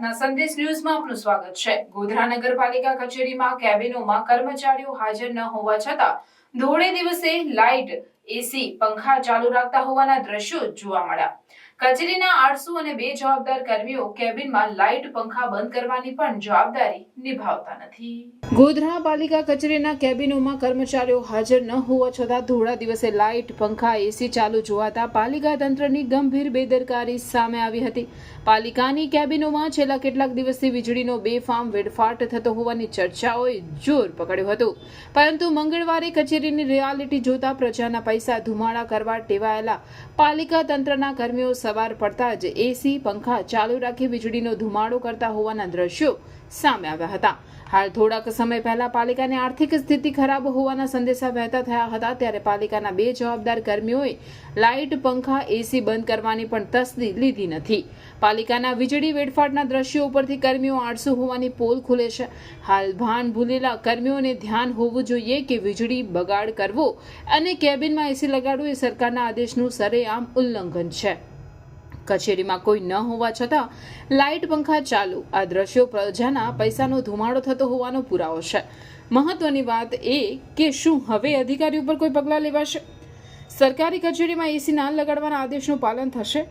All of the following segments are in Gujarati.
પ્રાર્થના સંદેશ ન્યૂઝમાં આપનું સ્વાગત છે। ગોધરા નગરપાલિકા કચેરીમાં કેબિનોમાં કર્મચારીઓ હાજર ન હોવા છતાં ધોળે દિવસે લાઇટ, એસી, પંખા ચાલુ રાખતા હોવાના દ્રશ્યો જોવા મળ્યા। કચેરીના 800 અને 2 જવાબદાર કર્મીઓ કેબિનમાં લાઇટ, પંખા બંધ કરવાની પણ જવાબદારી નિભાવતા નથી। ગોધરા પાલિકા કચેરીના કેબિનોમાં કર્મચારીઓ હાજર ન હોવા છતાં ધોળા દિવસે લાઇટ, પંખા, એસી ચાલુ જોવાતા પાલિકા તંત્રની ગંભીર બેદરકારી સામે આવી હતી। પાલિકાની કેબિનોમાં છેલ્લા કેટલાક દિવસથી વીજળીનો બેફામ વેડફાટ થતો હોવાની ચર્ચાઓએ જોર પકડ્યું હતું, પરંતુ મંગળવારે કચેરીની રિયાલિટી જોતા પ્રજાના પૈસા ધુમાડા કરવા ટેવાયેલા પાલિકા તંત્રના કર્મીઓ સવાર પડતા જ એસી, પંખા ચાલુ રાખી વીજળીનો ધુમાડો કરતા હોવાના દ્રશ્યો સામે આવ્યા હતા। હાલ થોડાક સમય પહેલા પાલિકાની આર્થિક સ્થિતિ ખરાબ હોવાના સંદેશા વહેતા થયા હતા, ત્યારે પાલિકાના 2 જવાબદાર કર્મીઓએ લાઇટ, પંખા, એસી બંધ કરવાની પણ તસ્દી લીધી નથી। પાલિકાના વીજળી વેડફાટના દ્રશ્યો ઉપરથી કર્મીઓ આળસુ હોવાની પોલ ખુલે છે। હાલ ભાન ભૂલેલા કર્મીઓને ધ્યાન હોવું જોઈએ કે વીજળી બગાડ કરવો અને કેબિનમાં એસી લગાડવું એ સરકારના આદેશનું સરેઆમ ઉલ્લંઘન છે। કચેરીમાં કોઈ ન હોવા છતાં લાઇટ, પંખા ચાલુ, આ દ્રશ્યો પ્રજાના પૈસાનો ધુમાડો થતો હોવાનો પુરાવો છે। મહત્વની વાત એ કે શું હવે અધિકારી ઉપર કોઈ પગલાં લેવાશે? સરકારી કચેરીમાં એસી ના લગાડવાના આદેશનું પાલન થશે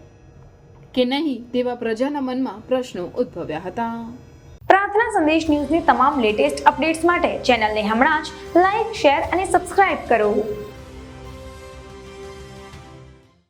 કે નહીં તેવા પ્રજાના મનમાં પ્રશ્નો ઉદ્ભવ્યા હતા। પ્રાર્થના સંદેશ ન્યૂઝની તમામ લેટેસ્ટ અપડેટ્સ માટે ચેનલને હમણાં જ લાઇક, શેર અને સબસ્ક્રાઇબ કરો।